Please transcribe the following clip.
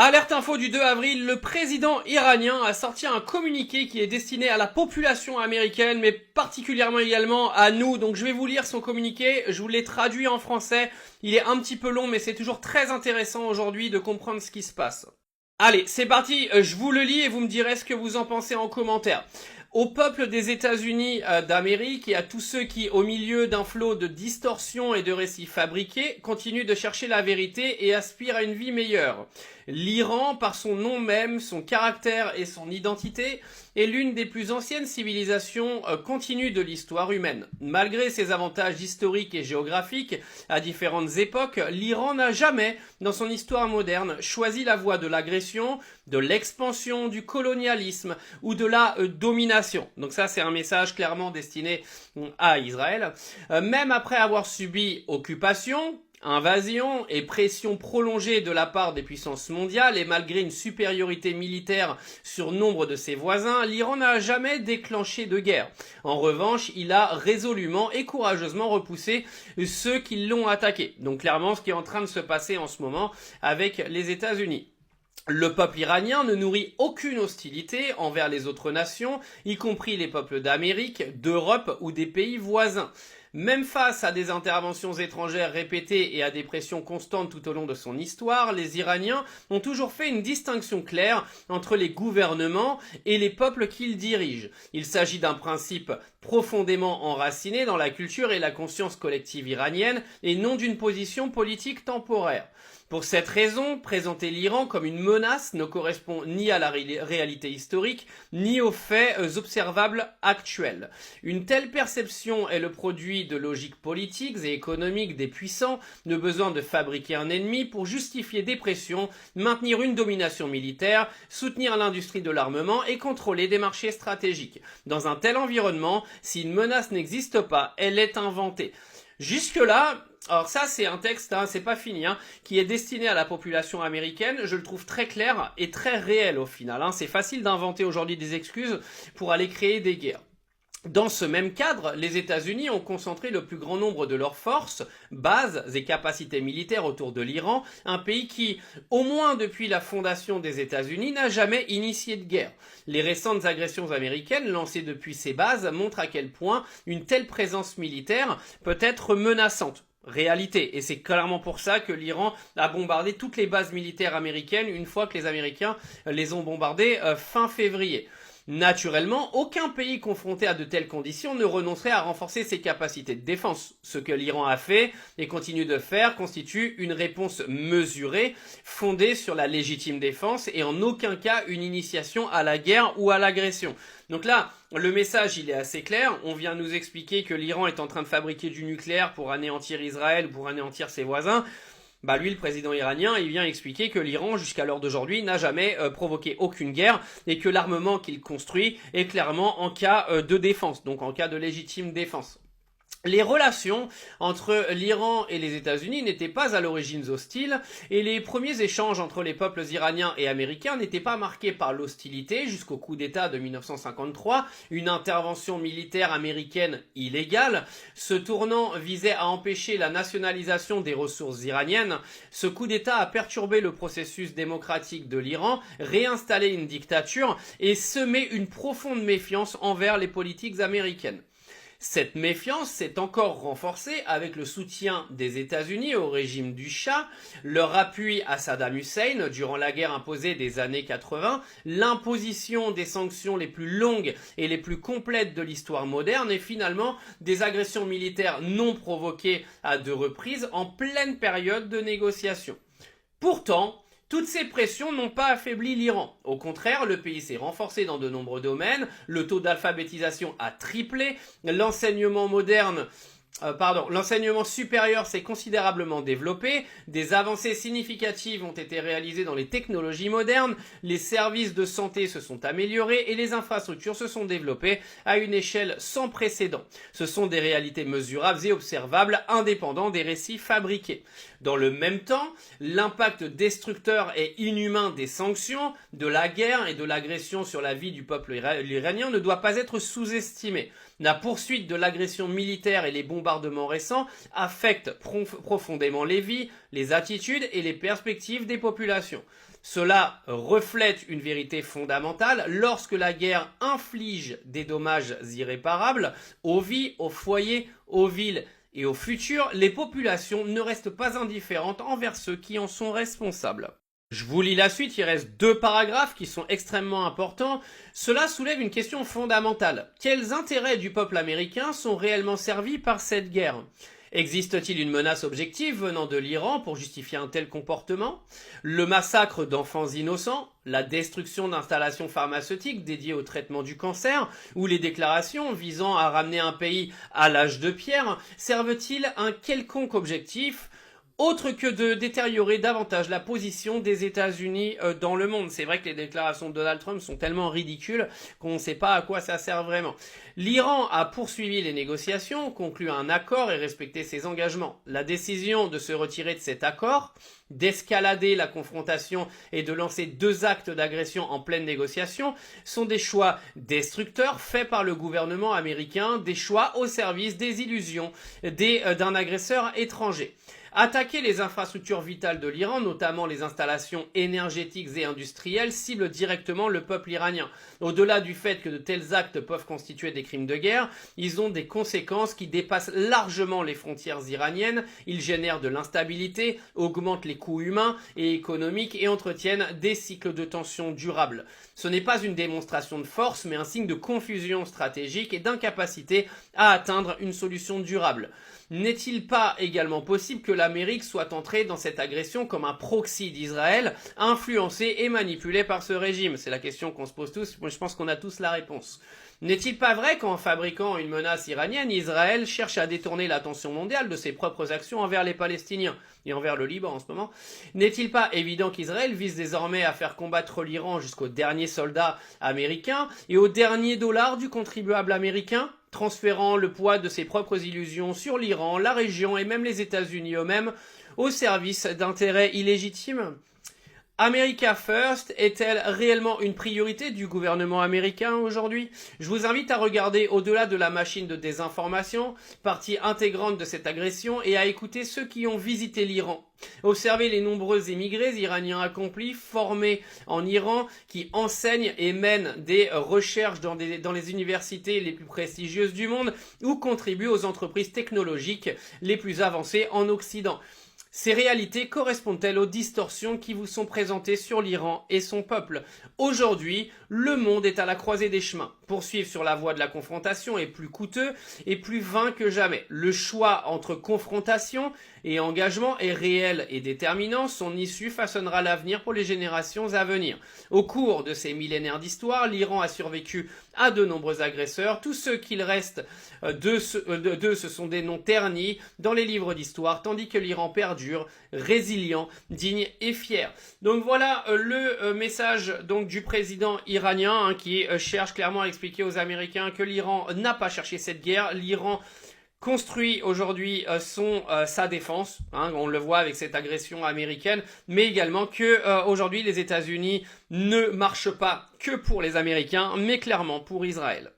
Alerte info du 2 avril, le président iranien a sorti un communiqué qui est destiné à la population américaine, mais particulièrement également à nous. Donc je vais vous lire son communiqué, je vous l'ai traduit en français. Il est un petit peu long, mais c'est toujours très intéressant aujourd'hui de comprendre ce qui se passe. Allez, c'est parti, je vous le lis et vous me direz ce que vous en pensez en commentaire. Au peuple des États-Unis d'Amérique et à tous ceux qui, au milieu d'un flot de distorsions et de récits fabriqués, continuent de chercher la vérité et aspirent à une vie meilleure. L'Iran, par son nom même, son caractère et son identité, est l'une des plus anciennes civilisations continues de l'histoire humaine. Malgré ses avantages historiques et géographiques, à différentes époques, l'Iran n'a jamais, dans son histoire moderne, choisi la voie de l'agression, de l'expansion, du colonialisme ou de la domination. Donc ça, c'est un message clairement destiné à Israël. Même après avoir subi occupation, invasion et pression prolongée de la part des puissances mondiales et malgré une supériorité militaire sur nombre de ses voisins, l'Iran n'a jamais déclenché de guerre. En revanche, il a résolument et courageusement repoussé ceux qui l'ont attaqué. Donc clairement, ce qui est en train de se passer en ce moment avec les États-Unis. Le peuple iranien ne nourrit aucune hostilité envers les autres nations, y compris les peuples d'Amérique, d'Europe ou des pays voisins. Même face à des interventions étrangères répétées et à des pressions constantes tout au long de son histoire, les Iraniens ont toujours fait une distinction claire entre les gouvernements et les peuples qu'ils dirigent. Il s'agit d'un principe profondément enraciné dans la culture et la conscience collective iranienne et non d'une position politique temporaire. Pour cette raison, présenter l'Iran comme une menace ne correspond ni à la réalité historique, ni aux faits observables actuels. Une telle perception est le produit de logiques politiques et économiques des puissants, de besoin de fabriquer un ennemi pour justifier des pressions, maintenir une domination militaire, soutenir l'industrie de l'armement et contrôler des marchés stratégiques. Dans un tel environnement, si une menace n'existe pas, elle est inventée. Jusque-là, alors ça c'est un texte, c'est pas fini, qui est destiné à la population américaine. Je le trouve très clair et très réel au final. C'est facile d'inventer aujourd'hui des excuses pour aller créer des guerres. Dans ce même cadre, les États-Unis ont concentré le plus grand nombre de leurs forces, bases et capacités militaires autour de l'Iran, un pays qui, au moins depuis la fondation des États-Unis, n'a jamais initié de guerre. Les récentes agressions américaines lancées depuis ces bases montrent à quel point une telle présence militaire peut être menaçante. Réalité. Et c'est clairement pour ça que l'Iran a bombardé toutes les bases militaires américaines une fois que les Américains les ont bombardées fin février. Naturellement, aucun pays confronté à de telles conditions ne renoncerait à renforcer ses capacités de défense. Ce que l'Iran a fait et continue de faire constitue une réponse mesurée, fondée sur la légitime défense et en aucun cas une initiation à la guerre ou à l'agression. Donc là, le message il est assez clair. On vient nous expliquer que l'Iran est en train de fabriquer du nucléaire pour anéantir Israël ou pour anéantir ses voisins. Lui, le président iranien, il vient expliquer que l'Iran, jusqu'à l'heure d'aujourd'hui, n'a jamais provoqué aucune guerre et que l'armement qu'il construit est clairement en cas de défense, donc en cas de légitime défense. Les relations entre l'Iran et les États-Unis n'étaient pas à l'origine hostiles et les premiers échanges entre les peuples iraniens et américains n'étaient pas marqués par l'hostilité jusqu'au coup d'État de 1953, une intervention militaire américaine illégale. Ce tournant visait à empêcher la nationalisation des ressources iraniennes. Ce coup d'État a perturbé le processus démocratique de l'Iran, réinstallé une dictature et semé une profonde méfiance envers les politiques américaines. Cette méfiance s'est encore renforcée avec le soutien des États-Unis au régime du Shah, leur appui à Saddam Hussein durant la guerre imposée des années 80, l'imposition des sanctions les plus longues et les plus complètes de l'histoire moderne et finalement des agressions militaires non provoquées à 2 reprises en pleine période de négociation. Pourtant, toutes ces pressions n'ont pas affaibli l'Iran. Au contraire, le pays s'est renforcé dans de nombreux domaines, le taux d'alphabétisation a triplé, l'enseignement supérieur s'est considérablement développé, des avancées significatives ont été réalisées dans les technologies modernes, les services de santé se sont améliorés et les infrastructures se sont développées à une échelle sans précédent. Ce sont des réalités mesurables et observables, indépendants des récits fabriqués. Dans le même temps, l'impact destructeur et inhumain des sanctions, de la guerre et de l'agression sur la vie du peuple iranien ne doit pas être sous-estimé. La poursuite de l'agression militaire et les bombardements bombardements récents affectent profondément les vies, les attitudes et les perspectives des populations. Cela reflète une vérité fondamentale: lorsque la guerre inflige des dommages irréparables aux vies, aux foyers, aux villes et au futur, les populations ne restent pas indifférentes envers ceux qui en sont responsables. Je vous lis la suite, il reste 2 paragraphes qui sont extrêmement importants. Cela soulève une question fondamentale. Quels intérêts du peuple américain sont réellement servis par cette guerre ? Existe-t-il une menace objective venant de l'Iran pour justifier un tel comportement? Le massacre d'enfants innocents, la destruction d'installations pharmaceutiques dédiées au traitement du cancer, ou les déclarations visant à ramener un pays à l'âge de pierre servent-ils un quelconque objectif autre que de détériorer davantage la position des États-Unis dans le monde? C'est vrai que les déclarations de Donald Trump sont tellement ridicules qu'on ne sait pas à quoi ça sert vraiment. L'Iran a poursuivi les négociations, conclu un accord et respecté ses engagements. La décision de se retirer de cet accord, d'escalader la confrontation et de lancer 2 actes d'agression en pleine négociation sont des choix destructeurs faits par le gouvernement américain, des choix au service des illusions d'un agresseur étranger. Attaquer les infrastructures vitales de l'Iran, notamment les installations énergétiques et industrielles, cible directement le peuple iranien. Au-delà du fait que de tels actes peuvent constituer des crimes de guerre, ils ont des conséquences qui dépassent largement les frontières iraniennes. Ils génèrent de l'instabilité, augmentent les coûts humains et économiques et entretiennent des cycles de tension durables. Ce n'est pas une démonstration de force, mais un signe de confusion stratégique et d'incapacité à atteindre une solution durable. N'est-il pas également possible que l'Amérique soit entrée dans cette agression comme un proxy d'Israël, influencé et manipulé par ce régime? C'est la question qu'on se pose tous, je pense qu'on a tous la réponse. N'est-il pas vrai qu'en fabriquant une menace iranienne, Israël cherche à détourner l'attention mondiale de ses propres actions envers les Palestiniens et envers le Liban en ce moment? N'est-il pas évident qu'Israël vise désormais à faire combattre l'Iran jusqu'au dernier soldat américain et au dernier dollar du contribuable américain, transférant le poids de ses propres illusions sur l'Iran, la région et même les États-Unis eux-mêmes au service d'intérêts illégitimes? America First est-elle réellement une priorité du gouvernement américain aujourd'hui? Je vous invite à regarder au-delà de la machine de désinformation, partie intégrante de cette agression, et à écouter ceux qui ont visité l'Iran. Observez les nombreux émigrés iraniens accomplis, formés en Iran, qui enseignent et mènent des recherches dans les universités les plus prestigieuses du monde ou contribuent aux entreprises technologiques les plus avancées en Occident. Ces réalités correspondent-elles aux distorsions qui vous sont présentées sur l'Iran et son peuple? Aujourd'hui, le monde est à la croisée des chemins. Poursuivre sur la voie de la confrontation est plus coûteux et plus vain que jamais. Le choix entre confrontation et engagement est réel et déterminant. Son issue façonnera l'avenir pour les générations à venir. Au cours de ces millénaires d'histoire, l'Iran a survécu à de nombreux agresseurs. Tous ceux qu'il reste d'eux, ce sont des noms ternis dans les livres d'histoire, tandis que l'Iran perdure, résilient, digne et fier. Donc voilà le message donc du président iranien qui cherche clairement à expliquer aux Américains que l'Iran n'a pas cherché cette guerre. L'Iran construit aujourd'hui sa défense, on le voit avec cette agression américaine, mais également que aujourd'hui les États-Unis ne marchent pas que pour les Américains, mais clairement pour Israël.